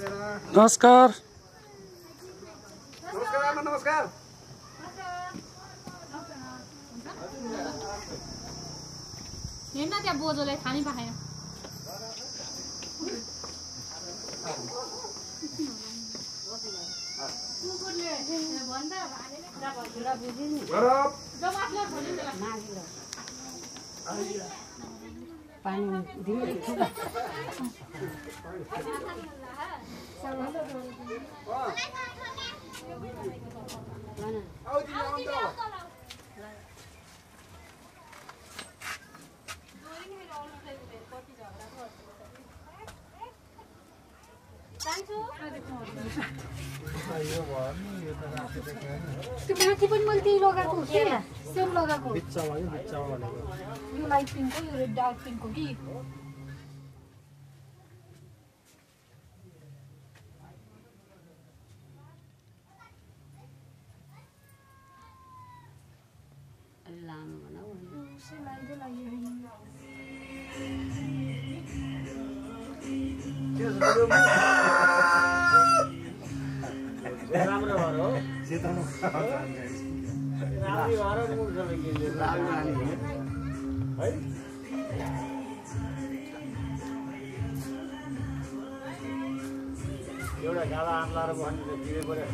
नमस्कार नमस्कार हेर्न त्यहाँ बोजूलाई खानै पाएन पानी दिनु त्यो माथि पनि मैले त्यही लगाएको हो के सेम लगाएको बिच्चामा यो बिच्चामा भनेको यो लाइट पिङ्क हो यो डार्क पिङ्क हो कि लामो बनाऊ राम्रो भएर हो सेताउनु है एउटा गाला आँप लाएर भन्नु दिए पऱ्यो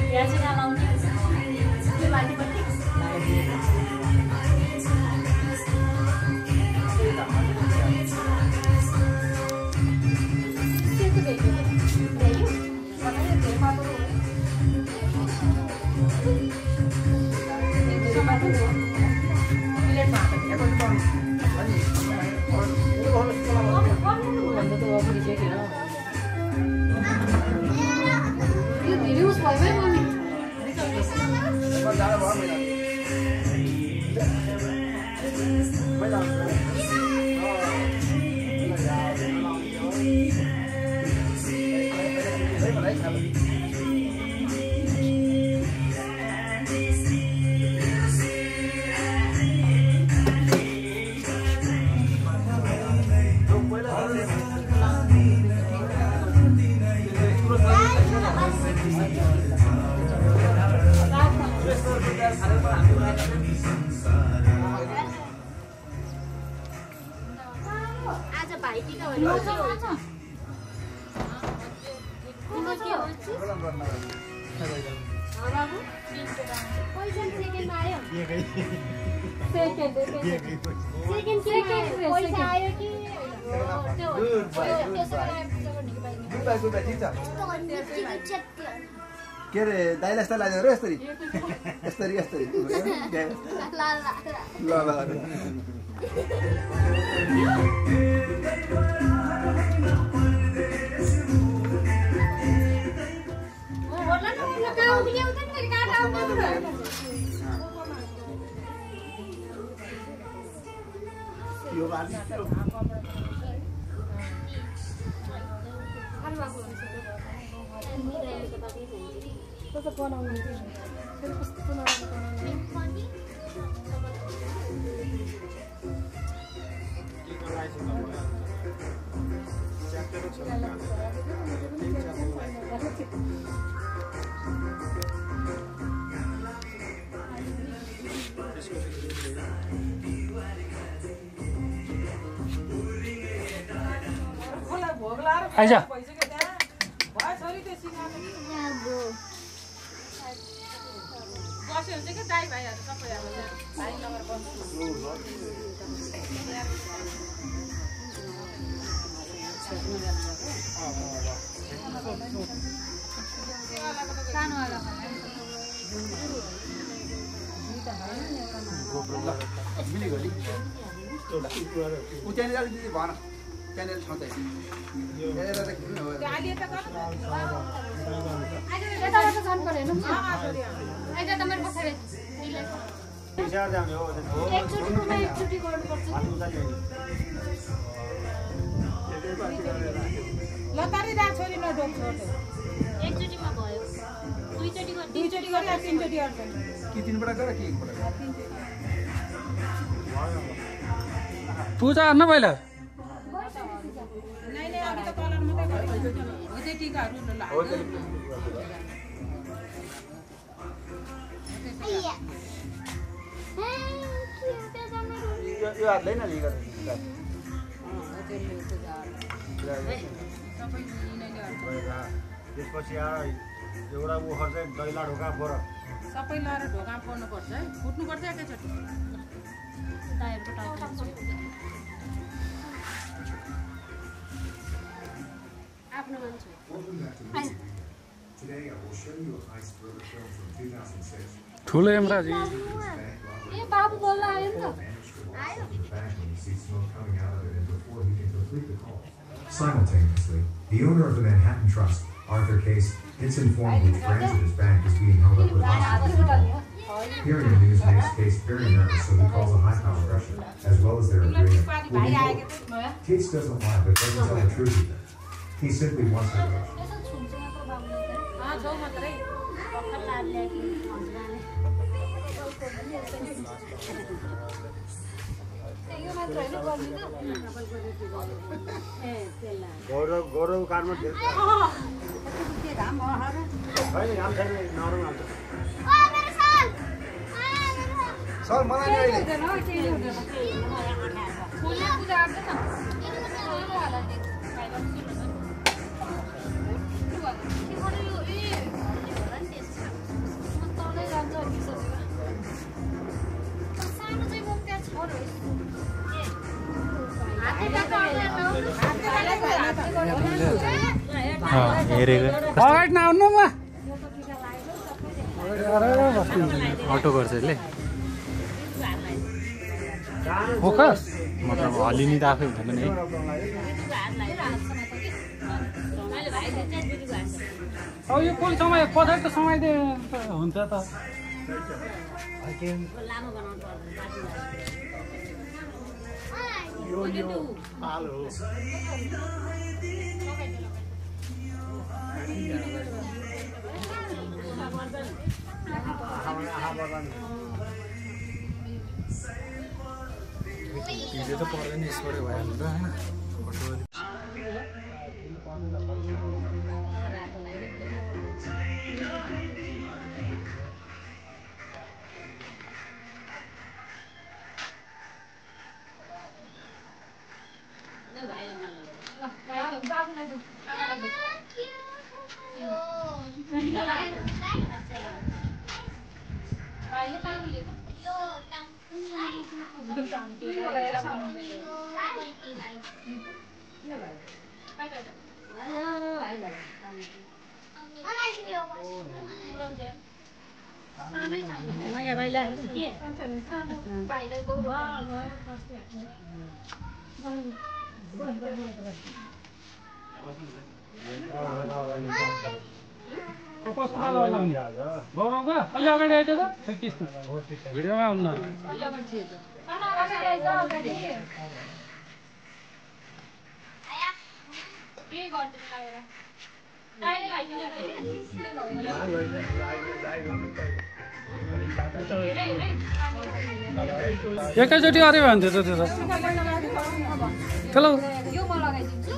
प्याज नलाउने त्यो माथिपट्टि के अरे दाइलाई यस्तो लाग्यो र यसरी यसरी यसरी ल ल यो वाली कस्तो बनाउनु फेरि कस्तो नराम्रो बनाउनु आइजा बस्यो हुन्छ कि दाइ भाइहरू सबै अब भाइ लगेर बस्नु सानो वाला च्यानल ठाउँ चाहिँ यताबाट जानु पर्यो हेर्नु आइजा त मेरो पछाडि एकचोटि गर्नुपर्छ लतारी रा छोरी नडोक छोड एकचोटिमा भयो दुईचोटि गरे तीनचोटि गर्छ कि तीनबाट गर कि एकबाट पूजा गर्न पहिला त्यो टिकाहरू हो त्यो यो हातले न लिएर त्यसपछि एउटा ओखर चाहिँ दैला ढोका फोर सबै लगाएर ढोका पर्नुपर्छ है फुट्नुपर्छ एकैचोटि आफ्नो मान्छे ठुलो यमराज ए बाबु बोल्न आयो नि त Simultaneously, the owner of the Manhattan Trust, Arthur Case, gets informed which branch of his bank is being held up with hostage. Hearing the news makes Case very nervous, so he calls a high-powered Russian, as well as their agreement. Case doesn't lie, but doesn't tell the truth either. He simply wants her rich. गौरव कारमा होइन घाम छैन नरम हाल्छ sir मलाई नि अहिले अगाडि नआउनु म अटो गर्छ यसले फोकस मतलब हलिनी त आफै हुँदैन नि अब यो कुन समय पछाडि त समाइदिए हुन्छ त हाल हो हिजो त पर्दैन यसबाट भइहाल्छ त होइन गौरवको अलि अगाडि आइदियो त भिडियोमा आउनु एकैचोटि अरे भन्थ्यो त त्यो त चलो यो म लगाइदिन्छु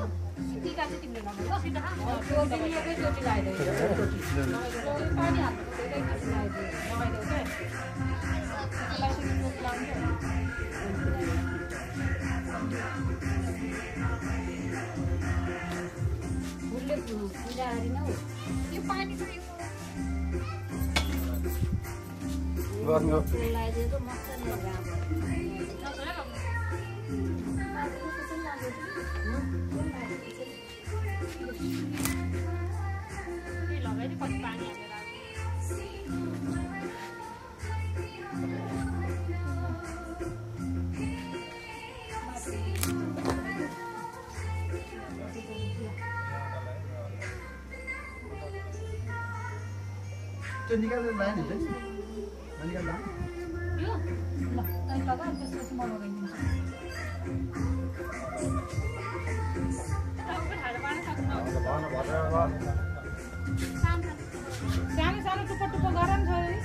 टिका चाहिँ तिमीले लगाऊ ल एकैचोटि लगाइदेऊ पानी हाल्नु एकैचोटि फुलले पूजा गरिन हौ यो पानी चाहिँ गर्नु लगाइदियो त मजाले लगाऊ त्यो निकालेर लाने हुन्छ नि निकाल्दा यो ल तै लगा त्यसपछि म लगाइदिन्छु सानो सानो टुप्पो टुप्पो गर नि छोरी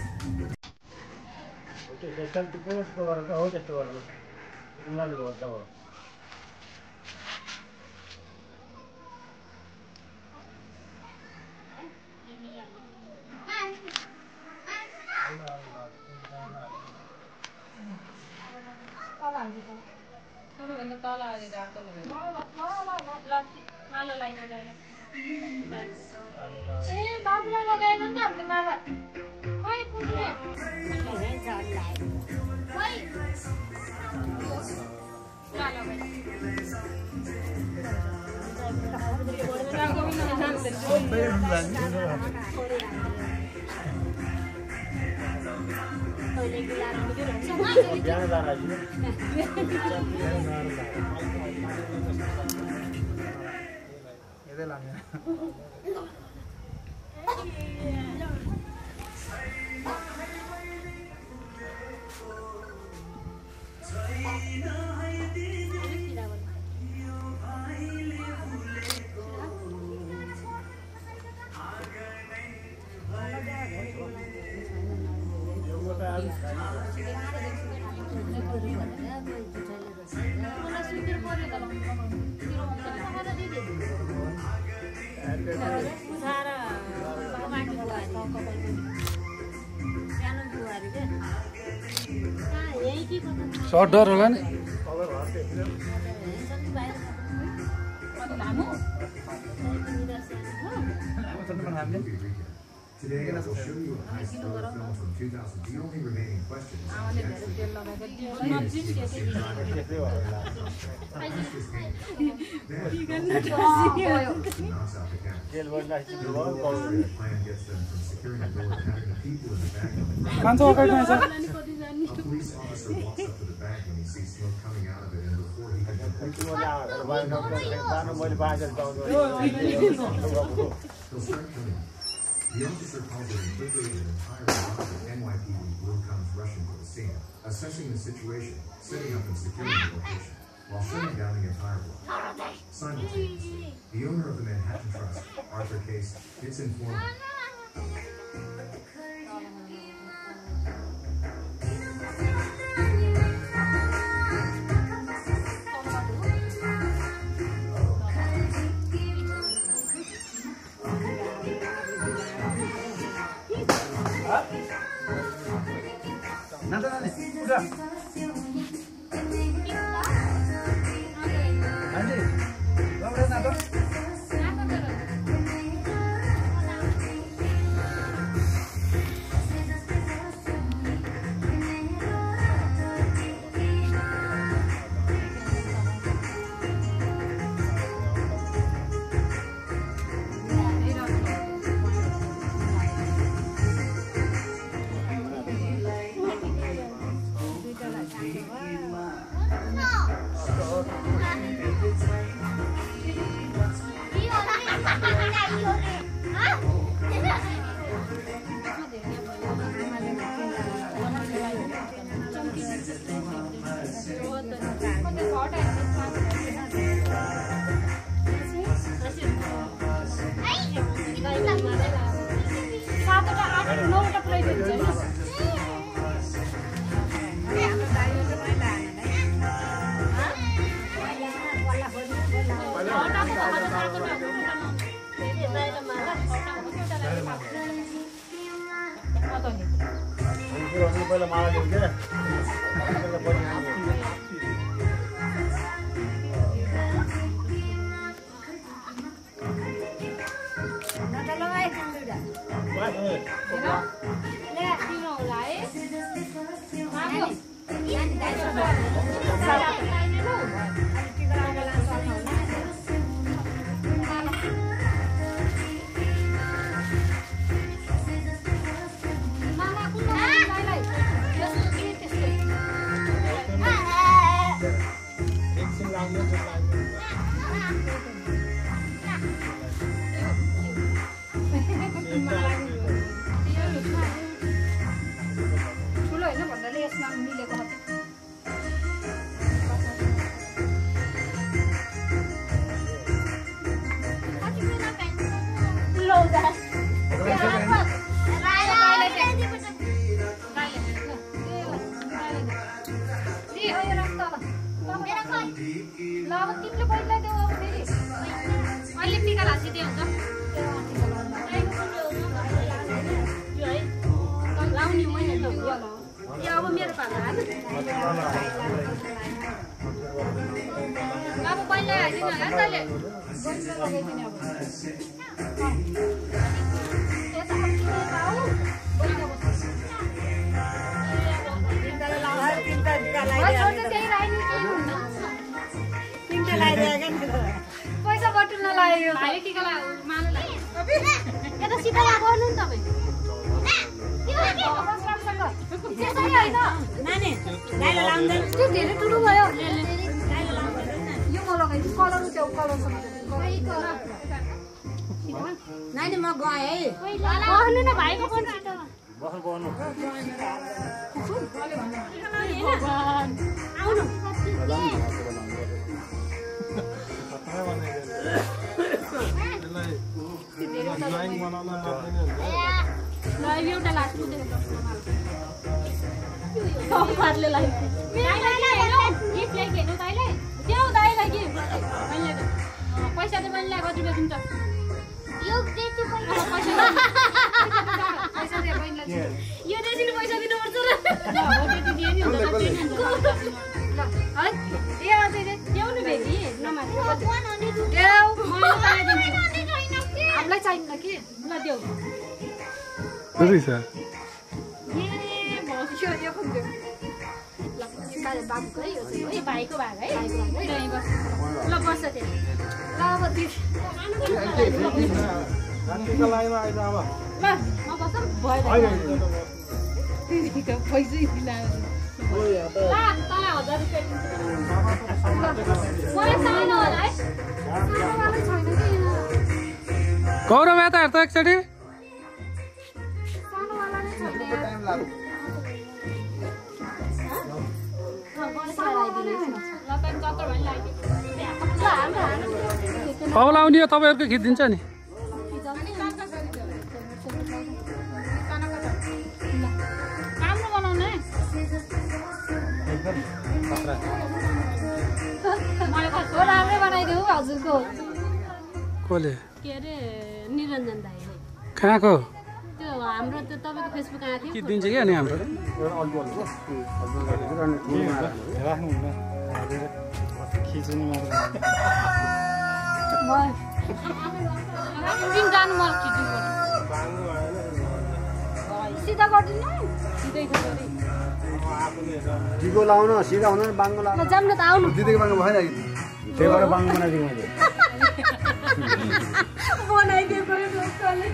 टुप्पो गरेर हो त्यस्तो गरेर उनीहरूले गर्छ हो मालालाई लगाएर ए बाबुलाई लगाएन नि त हामीले माला खै पुग्ने खै सर्ट डर होला नि Today I will show you a nice color film from 2000. The only remaining question is how to actually get plan gets them from securing the door to having the people in the back of the a police officer walks up to the bank when he sees smoke coming out of it, and before he can he'll start killing. The officer calls it, and quickly an entire round of NYPD blue comes rushing to the scene, assessing the situation, setting up and securing the location, while shutting down the entire block. Simultaneously, the owner of the Manhattan Trust, Arthur Case, gets informed. अब पहिला हालिदिनु होला नि तैँले पैसा बटुल्न लाग्यो भाइले टिका मानुलाई यता सिधा गर्नु नि तपाईँ त्यो धेरै ठुलो भयो यो म लगाइदिन्छु कलर त्यो कलरसँग नानी म गएँ है बस्नु न भाइको फोन आउनु एउटा लास्ट पैसा चाहिँ मैले कति रुपियाँ दिन्छ यो देशीले पैसा दिनुपर्छ ल्याउनु भेटी हामीलाई चाहिन्न कि ल देऊ बाबुको है यो भाइको भाग है ल बस्छ त्यो ल अब गौरव यता हेर्छ एकचोटि अब लाउने हो तपाईँहरूको खिचिदिन्छ नि राम्रै बनाइदेऊ हजुरको कसले के अरे निरञ्जन दाइ कहाँको त्यो हाम्रो त्यो तपाईँको फेसबुक आएको थियो खिचिदिन्छ कि अनि हाम्रो जानु मलाई खिचिदिनु सिधा गरिदिनु सिधै टिको लाउन सिधा हुन बाङ्गो लाउन जाम न त आउनु दिदीको बाङ्गो भएन कि त्यही भएर बाङ्गो बनाइदिएको मैले बनाइदिएको दोस्तले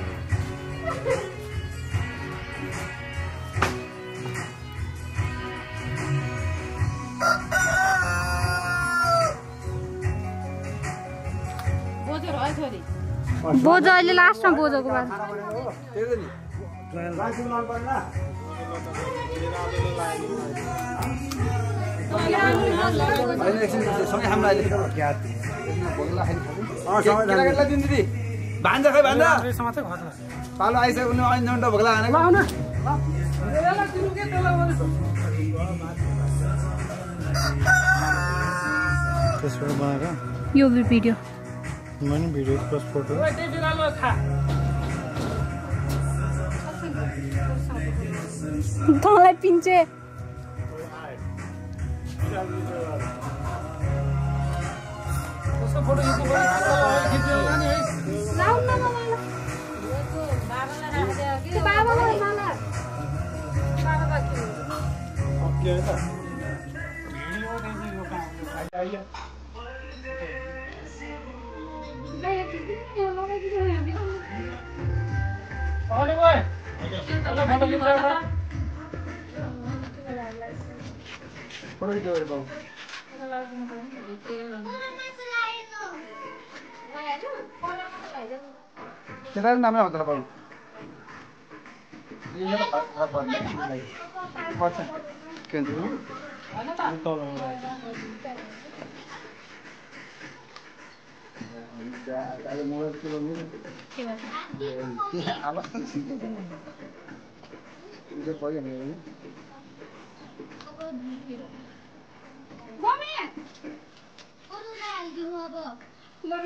बोजो अहिले लास्टमा बोजोको बात भान्जा खै भान्जा पालो आइसक्यो भने अन्जन्ट भोग्ला यो भिडियो मैंने वीडियो प्लस फोटो तँलाई पिन्छे त्यता नामै आउँछ बाबु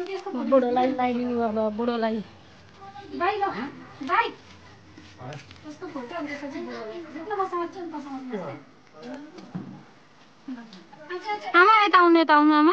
के बुढोलाई लगाइदिनु अब बुढोलाई भाइ ल भाइ कस्तो फोटो हुन्छ आमा यता आउनु आमा